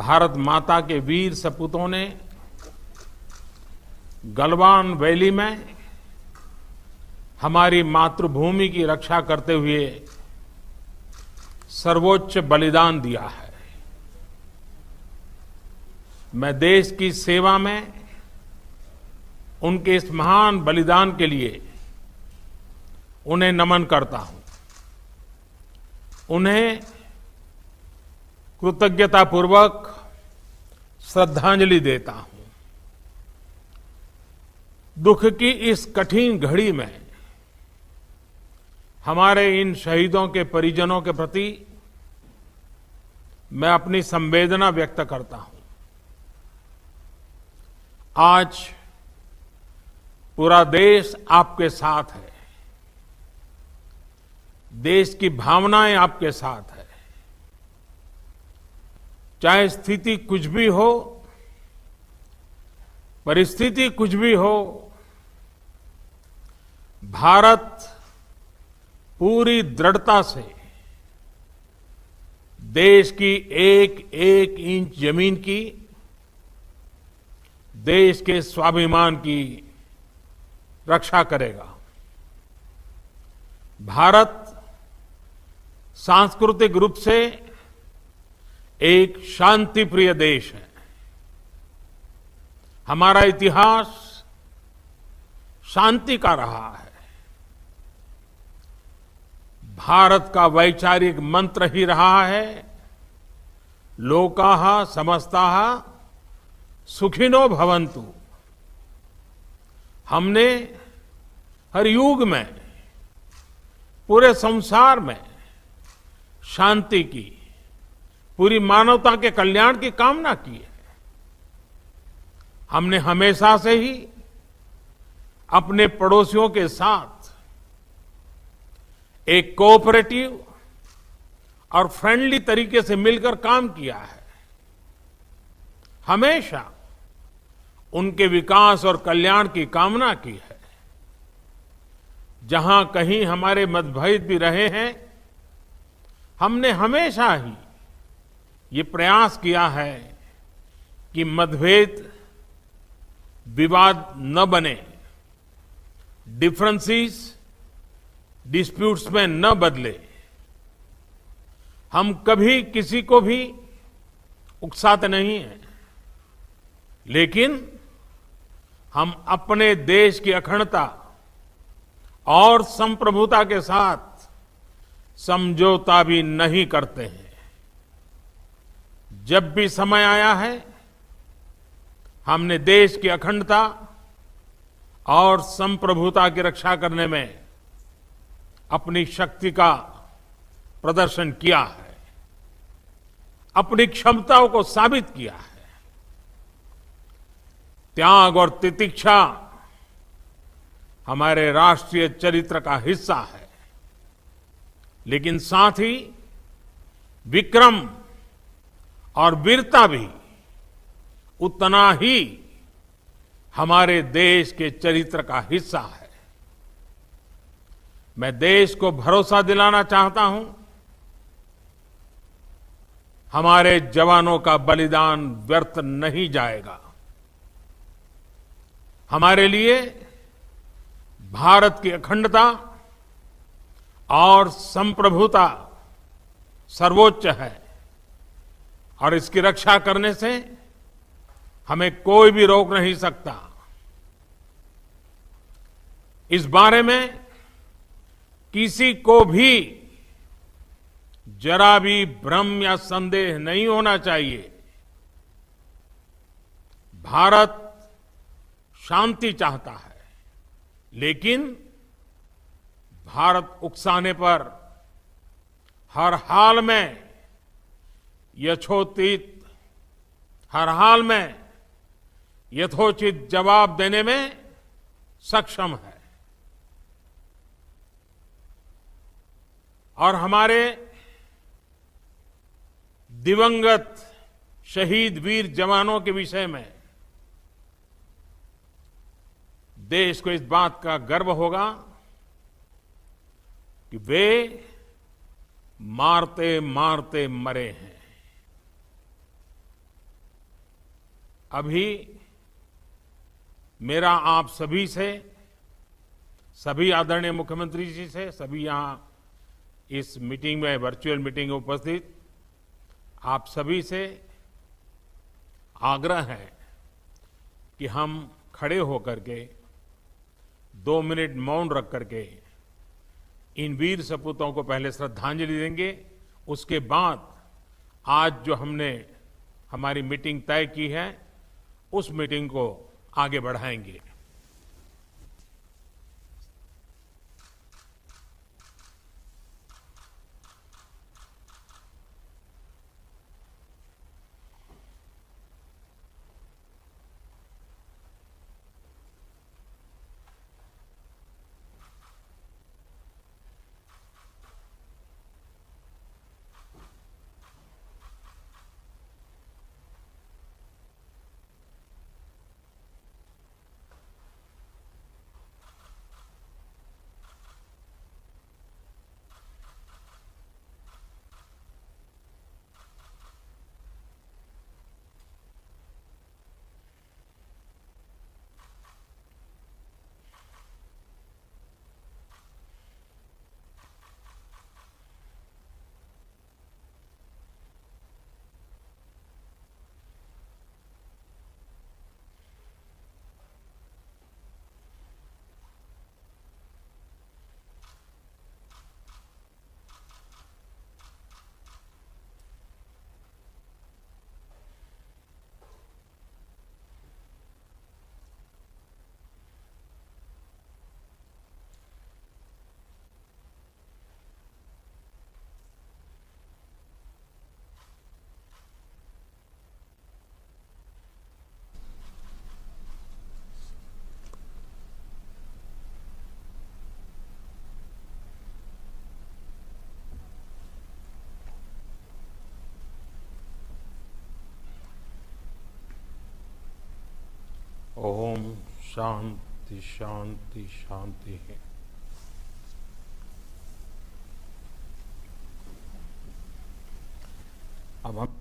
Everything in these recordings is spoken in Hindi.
भारत माता के वीर सपूतों ने गलवान वैली में हमारी मातृभूमि की रक्षा करते हुए सर्वोच्च बलिदान दिया है। मैं देश की सेवा में उनके इस महान बलिदान के लिए उन्हें नमन करता हूं, उन्हें कृतज्ञतापूर्वक श्रद्धांजलि देता हूं। दुख की इस कठिन घड़ी में हमारे इन शहीदों के परिजनों के प्रति मैं अपनी संवेदना व्यक्त करता हूं। आज पूरा देश आपके साथ है, देश की भावनाएं आपके साथ है। चाहे स्थिति कुछ भी हो, परिस्थिति कुछ भी हो, भारत पूरी दृढ़ता से देश की एक एक इंच जमीन की, देश के स्वाभिमान की रक्षा करेगा। भारत सांस्कृतिक रूप से एक शांतिप्रिय देश है। हमारा इतिहास शांति का रहा है। भारत का वैचारिक मंत्र ही रहा है, लोकाः समस्ताः सुखिनो भवन्तु। हमने हर युग में, पूरे संसार में शांति की, पूरी मानवता के कल्याण की कामना की है। हमने हमेशा से ही अपने पड़ोसियों के साथ एक कोऑपरेटिव और फ्रेंडली तरीके से मिलकर काम किया है। हमेशा उनके विकास और कल्याण की कामना की है। जहां कहीं हमारे मतभेद भी रहे हैं, हमने हमेशा ही ये प्रयास किया है कि मतभेद विवाद न बने, डिफरेंसेस डिस्प्यूट्स में न बदले। हम कभी किसी को भी उकसाते नहीं हैं, लेकिन हम अपने देश की अखंडता और संप्रभुता के साथ समझौता भी नहीं करते हैं। जब भी समय आया है, हमने देश की अखंडता और संप्रभुता की रक्षा करने में अपनी शक्ति का प्रदर्शन किया है, अपनी क्षमताओं को साबित किया है। त्याग और तितिक्षा हमारे राष्ट्रीय चरित्र का हिस्सा है, लेकिन साथ ही विक्रम और वीरता भी उतना ही हमारे देश के चरित्र का हिस्सा है। मैं देश को भरोसा दिलाना चाहता हूं, हमारे जवानों का बलिदान व्यर्थ नहीं जाएगा। हमारे लिए भारत की अखंडता और संप्रभुता सर्वोच्च है, और इसकी रक्षा करने से हमें कोई भी रोक नहीं सकता। इस बारे में किसी को भी जरा भी भ्रम या संदेह नहीं होना चाहिए। भारत शांति चाहता है, लेकिन भारत उकसाने पर हर हाल में यथोचित, हर हाल में यथोचित जवाब देने में सक्षम है। और हमारे दिवंगत शहीद वीर जवानों के विषय में देश को इस बात का गर्व होगा कि वे मारते मारते मरे हैं। अभी मेरा आप सभी से, सभी आदरणीय मुख्यमंत्री जी से, सभी यहाँ इस मीटिंग में, वर्चुअल मीटिंग में उपस्थित आप सभी से आग्रह है कि हम खड़े होकर के 2 मिनट मौन रख करके इन वीर सपूतों को पहले श्रद्धांजलि देंगे। उसके बाद आज जो हमने हमारी मीटिंग तय की है, उस मीटिंग को आगे बढ़ाएंगे। ओम शांति शांति शांति है। अब हम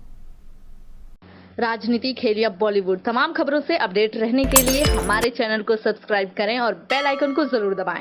राजनीति, खेल या बॉलीवुड तमाम खबरों से अपडेट रहने के लिए हमारे चैनल को सब्सक्राइब करें और बेल आइकन को जरूर दबाएं।